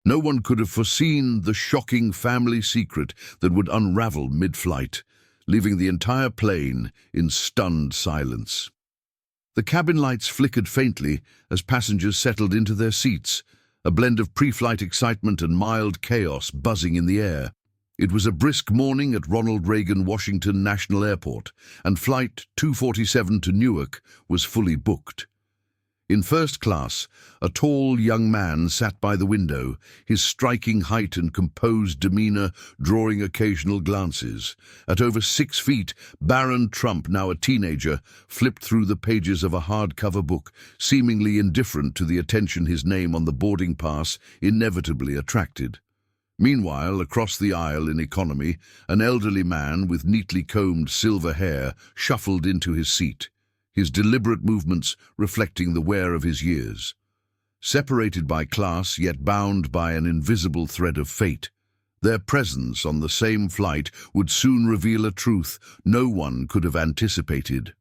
No one could have foreseen the shocking family secret that would unravel mid-flight, leaving the entire plane in stunned silence. The cabin lights flickered faintly as passengers settled into their seats, a blend of pre-flight excitement and mild chaos buzzing in the air. It was a brisk morning at Ronald Reagan Washington National Airport, and Flight 247 to Newark was fully booked. In first class, a tall young man sat by the window, his striking height and composed demeanor drawing occasional glances. At over 6 feet, Barron Trump, now a teenager, flipped through the pages of a hardcover book, seemingly indifferent to the attention his name on the boarding pass inevitably attracted. Meanwhile, across the aisle in economy, an elderly man with neatly combed silver hair shuffled into his seat, his deliberate movements reflecting the wear of his years. Separated by class, yet bound by an invisible thread of fate, their presence on the same flight would soon reveal a truth no one could have anticipated.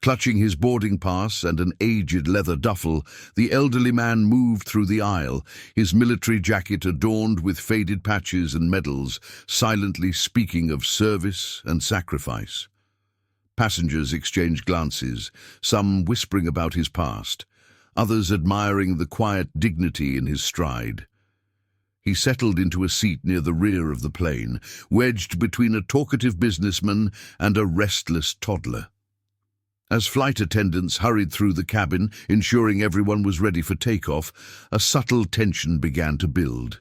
Clutching his boarding pass and an aged leather duffel, the elderly man moved through the aisle, his military jacket adorned with faded patches and medals, silently speaking of service and sacrifice. Passengers exchanged glances, some whispering about his past, others admiring the quiet dignity in his stride. He settled into a seat near the rear of the plane, wedged between a talkative businessman and a restless toddler. As flight attendants hurried through the cabin, ensuring everyone was ready for takeoff, a subtle tension began to build.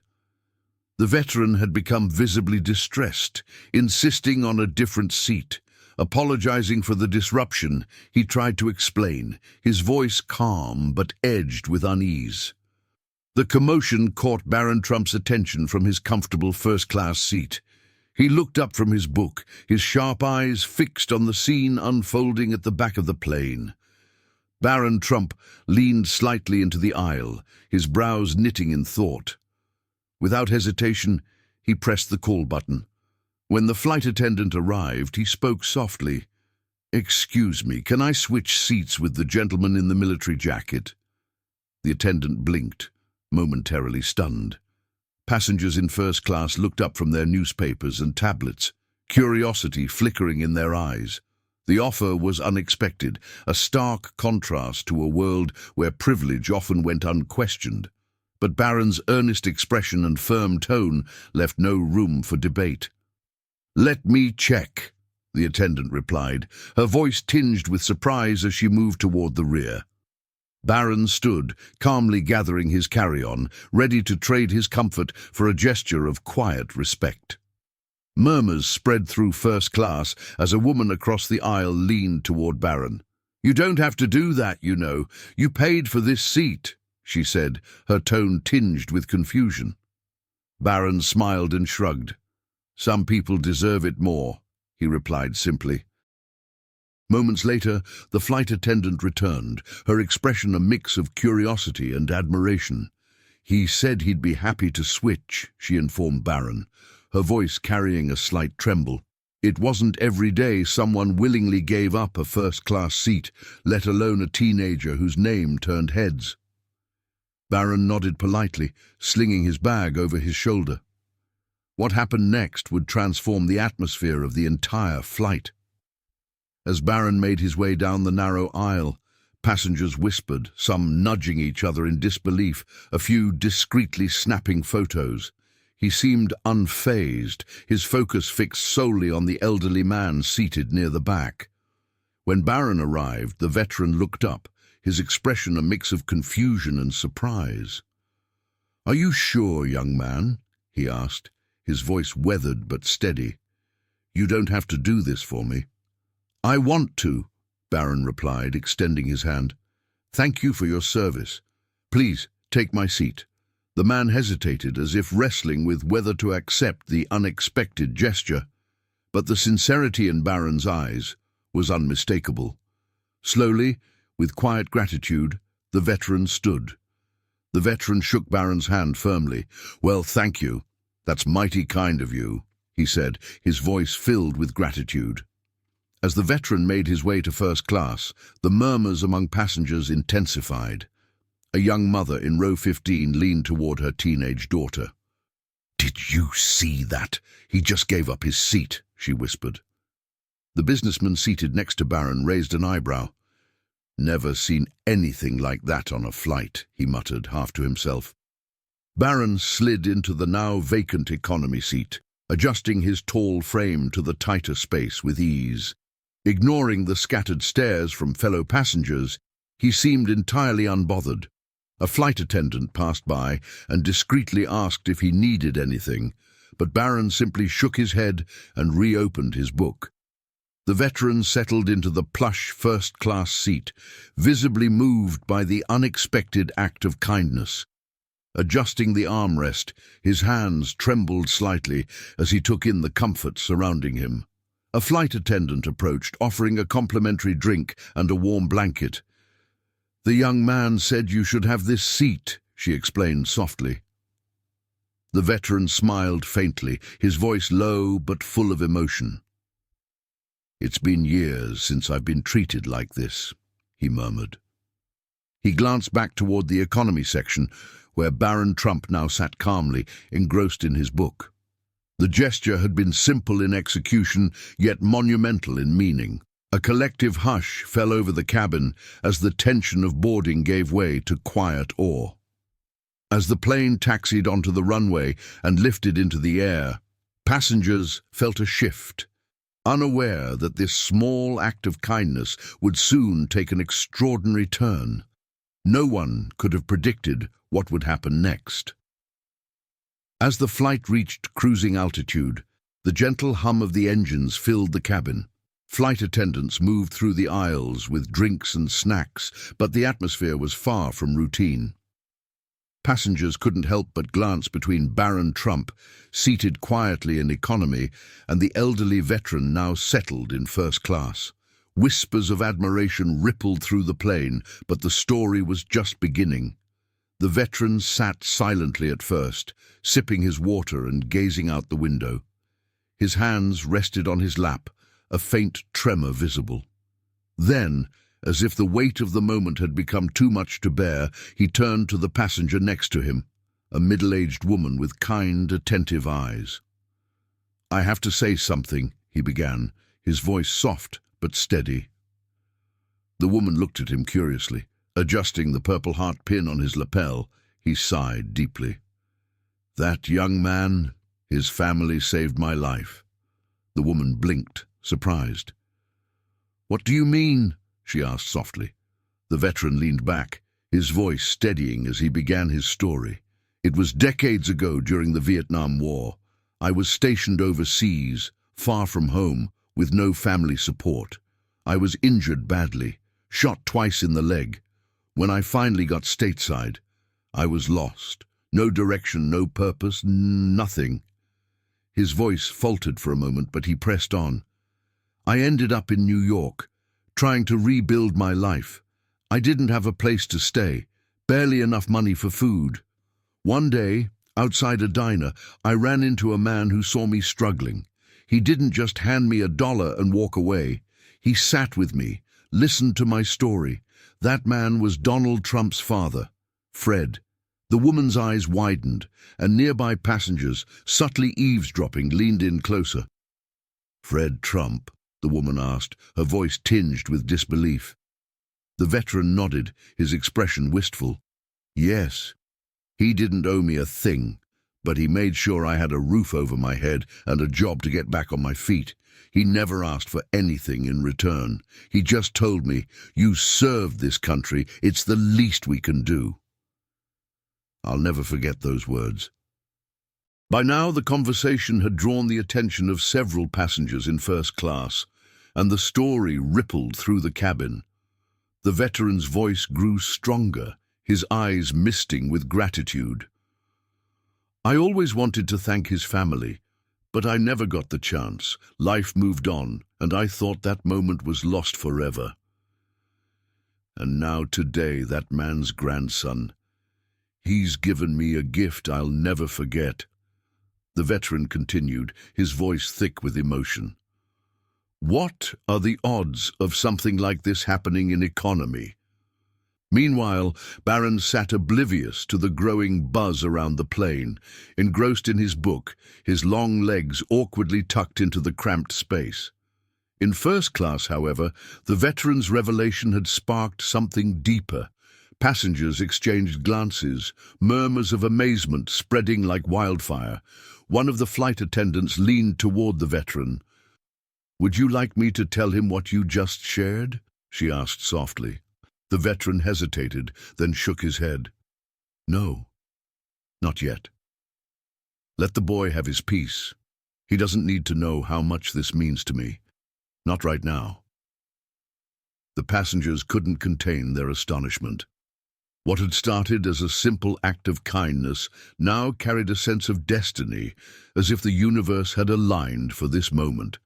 The veteran had become visibly distressed, insisting on a different seat. Apologizing for the disruption, he tried to explain, his voice calm but edged with unease. The commotion caught Barron Trump's attention from his comfortable first-class seat. He looked up from his book, his sharp eyes fixed on the scene unfolding at the back of the plane. Barron Trump leaned slightly into the aisle, his brows knitting in thought. Without hesitation, he pressed the call button. When the flight attendant arrived, he spoke softly. "Excuse me, can I switch seats with the gentleman in the military jacket?" The attendant blinked, momentarily stunned. Passengers in first class looked up from their newspapers and tablets, curiosity flickering in their eyes. The offer was unexpected, a stark contrast to a world where privilege often went unquestioned. But Barron's earnest expression and firm tone left no room for debate. "Let me check," the attendant replied, her voice tinged with surprise as she moved toward the rear. Barron stood, calmly gathering his carry-on, ready to trade his comfort for a gesture of quiet respect. Murmurs spread through first class as a woman across the aisle leaned toward Barron. "You don't have to do that, you know. You paid for this seat," she said, her tone tinged with confusion. Barron smiled and shrugged. "Some people deserve it more," he replied simply. Moments later, the flight attendant returned, her expression a mix of curiosity and admiration. "He said he'd be happy to switch," she informed Barron, her voice carrying a slight tremble. It wasn't every day someone willingly gave up a first-class seat, let alone a teenager whose name turned heads. Barron nodded politely, slinging his bag over his shoulder. What happened next would transform the atmosphere of the entire flight. As Barron made his way down the narrow aisle, passengers whispered, some nudging each other in disbelief, a few discreetly snapping photos. He seemed unfazed, his focus fixed solely on the elderly man seated near the back. When Barron arrived, the veteran looked up, his expression a mix of confusion and surprise. "Are you sure, young man?" he asked, his voice weathered but steady. "You don't have to do this for me." "I want to," Barron replied, extending his hand. "Thank you for your service. Please, take my seat." The man hesitated, as if wrestling with whether to accept the unexpected gesture, but the sincerity in Barron's eyes was unmistakable. Slowly, with quiet gratitude, the veteran stood. The veteran shook Barron's hand firmly. "Well, thank you. That's mighty kind of you," he said, his voice filled with gratitude. As the veteran made his way to first class, the murmurs among passengers intensified. A young mother in row 15 leaned toward her teenage daughter. "Did you see that? He just gave up his seat," she whispered. The businessman seated next to Barron raised an eyebrow. "Never seen anything like that on a flight," he muttered, half to himself. Barron slid into the now vacant economy seat, adjusting his tall frame to the tighter space with ease. Ignoring the scattered stares from fellow passengers, he seemed entirely unbothered. A flight attendant passed by and discreetly asked if he needed anything, but Barron simply shook his head and reopened his book. The veteran settled into the plush first-class seat, visibly moved by the unexpected act of kindness. Adjusting the armrest, his hands trembled slightly as he took in the comfort surrounding him. A flight attendant approached, offering a complimentary drink and a warm blanket. "The young man said you should have this seat," she explained softly. The veteran smiled faintly, his voice low but full of emotion. "It's been years since I've been treated like this," he murmured. He glanced back toward the economy section, where Barron Trump now sat calmly, engrossed in his book. The gesture had been simple in execution, yet monumental in meaning. A collective hush fell over the cabin as the tension of boarding gave way to quiet awe. As the plane taxied onto the runway and lifted into the air, passengers felt a shift, unaware that this small act of kindness would soon take an extraordinary turn. No one could have predicted what would happen next. As the flight reached cruising altitude, the gentle hum of the engines filled the cabin. Flight attendants moved through the aisles with drinks and snacks, but the atmosphere was far from routine. Passengers couldn't help but glance between Barron Trump, seated quietly in economy, and the elderly veteran now settled in first class. Whispers of admiration rippled through the plane, but the story was just beginning. The veteran sat silently at first, sipping his water and gazing out the window. His hands rested on his lap, a faint tremor visible. Then, as if the weight of the moment had become too much to bear, he turned to the passenger next to him, a middle-aged woman with kind, attentive eyes. "I have to say something," he began, his voice soft but steady. The woman looked at him curiously. Adjusting the Purple Heart pin on his lapel, he sighed deeply. "That young man, his family saved my life." The woman blinked, surprised. "What do you mean?" she asked softly. The veteran leaned back, his voice steadying as he began his story. "It was decades ago during the Vietnam War. I was stationed overseas, far from home, with no family support. I was injured badly, shot twice in the leg. When I finally got stateside, I was lost. No direction, no purpose, nothing." His voice faltered for a moment, but he pressed on. "I ended up in New York, trying to rebuild my life. I didn't have a place to stay, barely enough money for food. One day, outside a diner, I ran into a man who saw me struggling. He didn't just hand me $1 and walk away. He sat with me, listened to my story. That man was Donald Trump's father, Fred." The woman's eyes widened, and nearby passengers, subtly eavesdropping, leaned in closer. "Fred Trump?" the woman asked, her voice tinged with disbelief. The veteran nodded, his expression wistful. "Yes, he didn't owe me a thing, but he made sure I had a roof over my head and a job to get back on my feet. He never asked for anything in return. He just told me, 'You served this country, it's the least we can do.'" I'll never forget those words. By now, the conversation had drawn the attention of several passengers in first class, and the story rippled through the cabin. The veteran's voice grew stronger, his eyes misting with gratitude. "I always wanted to thank his family, but I never got the chance. Life moved on, and I thought that moment was lost forever. And now today, that man's grandson, he's given me a gift I'll never forget." The veteran continued, his voice thick with emotion. "What are the odds of something like this happening in economy? Meanwhile, Barron sat oblivious to the growing buzz around the plane, engrossed in his book, his long legs awkwardly tucked into the cramped space. In first class, however, the veteran's revelation had sparked something deeper. Passengers exchanged glances, murmurs of amazement spreading like wildfire. One of the flight attendants leaned toward the veteran. "Would you like me to tell him what you just shared?" she asked softly. The veteran hesitated, then shook his head. "No, not yet. Let the boy have his peace. He doesn't need to know how much this means to me. Not right now." The passengers couldn't contain their astonishment. What had started as a simple act of kindness now carried a sense of destiny, as if the universe had aligned for this moment.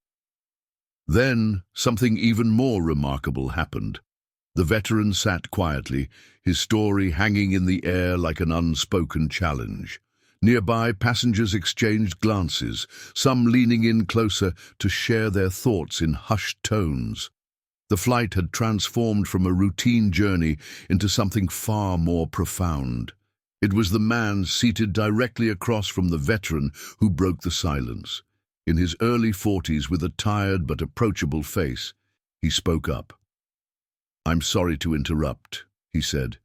Then, something even more remarkable happened. The veteran sat quietly, his story hanging in the air like an unspoken challenge. Nearby, passengers exchanged glances, some leaning in closer to share their thoughts in hushed tones. The flight had transformed from a routine journey into something far more profound. It was the man seated directly across from the veteran who broke the silence. In his early 40s, with a tired but approachable face, he spoke up. "I'm sorry to interrupt," he said,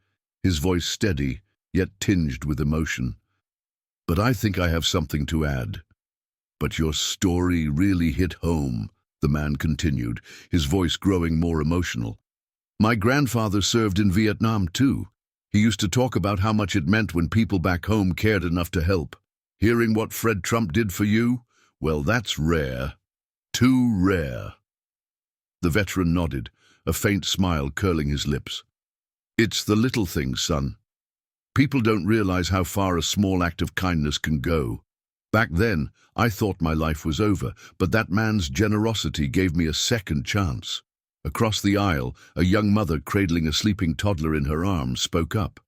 his voice steady, yet tinged with emotion. "But I think I have something to add." "But your story really hit home," the man continued, his voice growing more emotional. "My grandfather served in Vietnam too. He used to talk about how much it meant when people back home cared enough to help. Hearing what Fred Trump did for you, well, that's rare. Too rare." The veteran nodded, a faint smile curling his lips. "It's the little things, son. People don't realize how far a small act of kindness can go. Back then, I thought my life was over, but that man's generosity gave me a second chance." Across the aisle, a young mother cradling a sleeping toddler in her arms spoke up.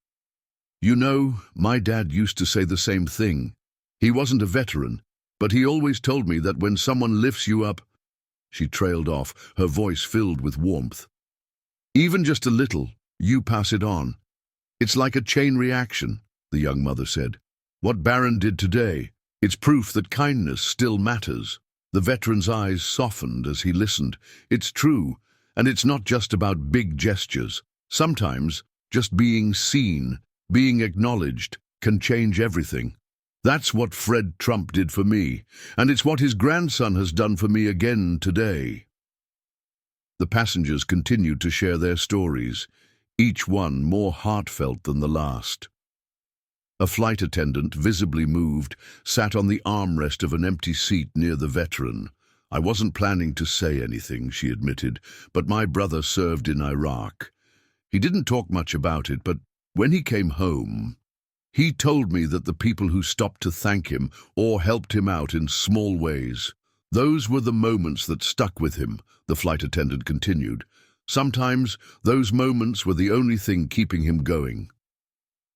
"You know, my dad used to say the same thing. He wasn't a veteran, but he always told me that when someone lifts you up—" She trailed off, her voice filled with warmth. "Even just a little, you pass it on. It's like a chain reaction," the young mother said. "What Barron did today, it's proof that kindness still matters." The veteran's eyes softened as he listened. It's true, and it's not just about big gestures. Sometimes, just being seen, being acknowledged, can change everything. That's what Fred Trump did for me, and it's what his grandson has done for me again today. The passengers continued to share their stories, each one more heartfelt than the last. A flight attendant, visibly moved, sat on the armrest of an empty seat near the veteran. "I wasn't planning to say anything," she admitted, "but my brother served in Iraq. He didn't talk much about it, but when he came home, he told me that the people who stopped to thank him or helped him out in small ways, those were the moments that stuck with him," the flight attendant continued. "Sometimes those moments were the only thing keeping him going."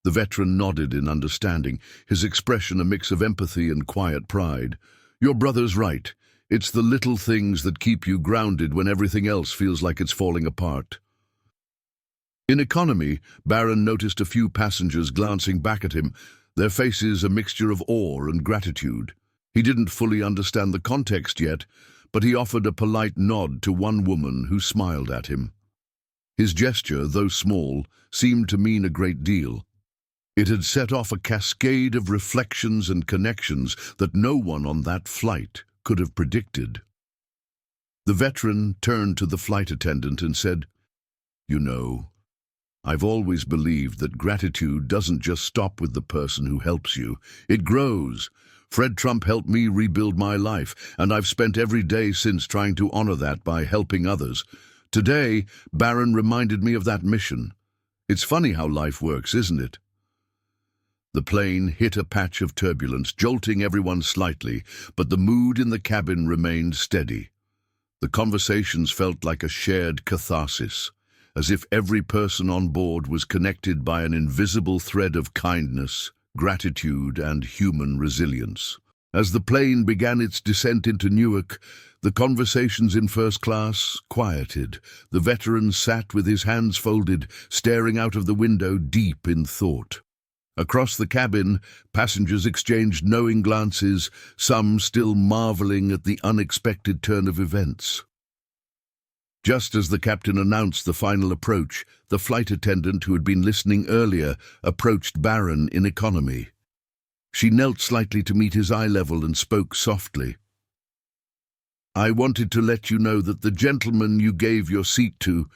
The veteran nodded in understanding, his expression a mix of empathy and quiet pride. "Your brother's right. It's the little things that keep you grounded when everything else feels like it's falling apart." In economy, Barron noticed a few passengers glancing back at him, their faces a mixture of awe and gratitude. He didn't fully understand the context yet, but he offered a polite nod to one woman who smiled at him. His gesture, though small, seemed to mean a great deal. It had set off a cascade of reflections and connections that no one on that flight could have predicted. The veteran turned to the flight attendant and said, "You know, I've always believed that gratitude doesn't just stop with the person who helps you. It grows. Fred Trump helped me rebuild my life, and I've spent every day since trying to honor that by helping others. Today, Barron reminded me of that mission. It's funny how life works, isn't it?" The plane hit a patch of turbulence, jolting everyone slightly, but the mood in the cabin remained steady. The conversations felt like a shared catharsis, as if every person on board was connected by an invisible thread of kindness, gratitude, and human resilience. As the plane began its descent into Newark, the conversations in first class quieted. The veteran sat with his hands folded, staring out of the window, deep in thought. Across the cabin, passengers exchanged knowing glances, some still marveling at the unexpected turn of events. Just as the captain announced the final approach, the flight attendant who had been listening earlier approached Barron in economy. She knelt slightly to meet his eye level and spoke softly. "I wanted to let you know that the gentleman you gave your seat to,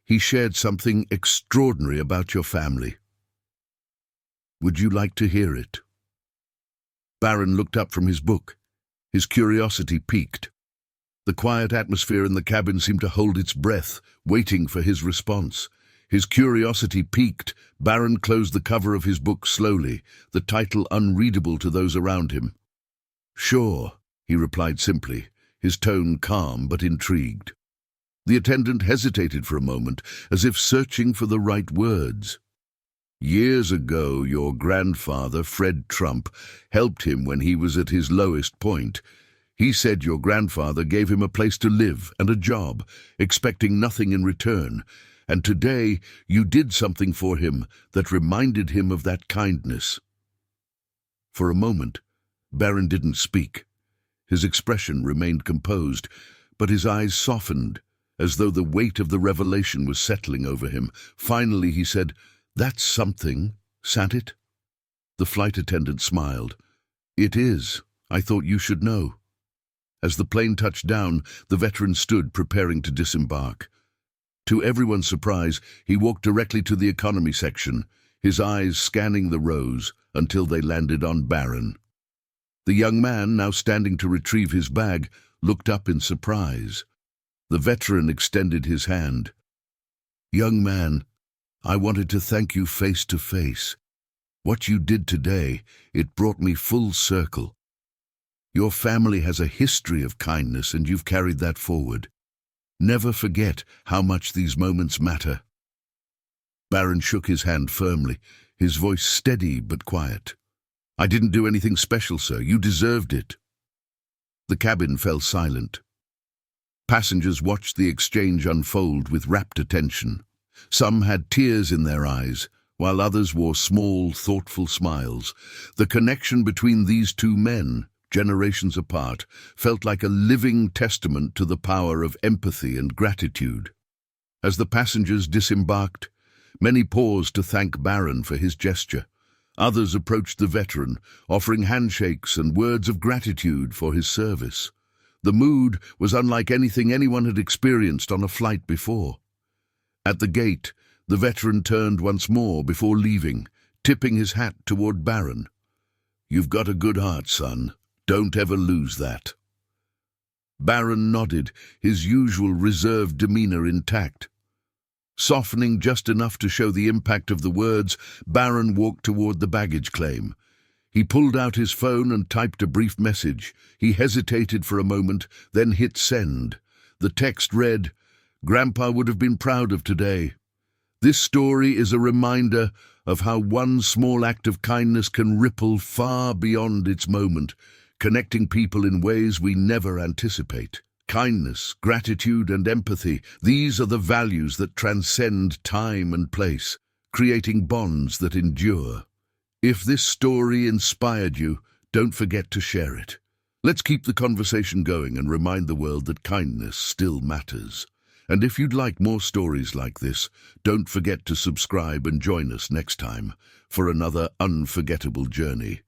he shared something extraordinary about your family. Would you like to hear it?" Barron looked up from his book. His curiosity piqued. The quiet atmosphere in the cabin seemed to hold its breath, waiting for his response. His curiosity piqued, Barron closed the cover of his book slowly, the title unreadable to those around him. "Sure," he replied simply, his tone calm but intrigued. The attendant hesitated for a moment, as if searching for the right words. "Years ago, your grandfather, Fred Trump, helped him when he was at his lowest point. He said your grandfather gave him a place to live and a job, expecting nothing in return, and today you did something for him that reminded him of that kindness." For a moment, Barron didn't speak. His expression remained composed, but his eyes softened, as though the weight of the revelation was settling over him. Finally he said, "That's something, sa'n't it?" The flight attendant smiled. "It is. I thought you should know." As the plane touched down, the veteran stood preparing to disembark. To everyone's surprise, he walked directly to the economy section, his eyes scanning the rows until they landed on Barron. The young man, now standing to retrieve his bag, looked up in surprise. The veteran extended his hand. "Young man, I wanted to thank you face to face. What you did today, it brought me full circle. Your family has a history of kindness, and you've carried that forward. Never forget how much these moments matter." Barron shook his hand firmly, his voice steady but quiet. "I didn't do anything special, sir. You deserved it." The cabin fell silent. Passengers watched the exchange unfold with rapt attention. Some had tears in their eyes, while others wore small, thoughtful smiles. The connection between these two men, generations apart, felt like a living testament to the power of empathy and gratitude. As the passengers disembarked, many paused to thank Barron for his gesture. Others approached the veteran, offering handshakes and words of gratitude for his service. The mood was unlike anything anyone had experienced on a flight before. At the gate, the veteran turned once more before leaving, tipping his hat toward Barron. "You've got a good heart, son. Don't ever lose that." Barron nodded, his usual reserved demeanor intact. Softening just enough to show the impact of the words, Barron walked toward the baggage claim. He pulled out his phone and typed a brief message. He hesitated for a moment, then hit send. The text read, "Grandpa would have been proud of today. This story is a reminder of how one small act of kindness can ripple far beyond its moment, connecting people in ways we never anticipate. Kindness, gratitude, and empathy, these are the values that transcend time and place, creating bonds that endure. If this story inspired you, don't forget to share it. Let's keep the conversation going and remind the world that kindness still matters. And if you'd like more stories like this, don't forget to subscribe and join us next time for another unforgettable journey.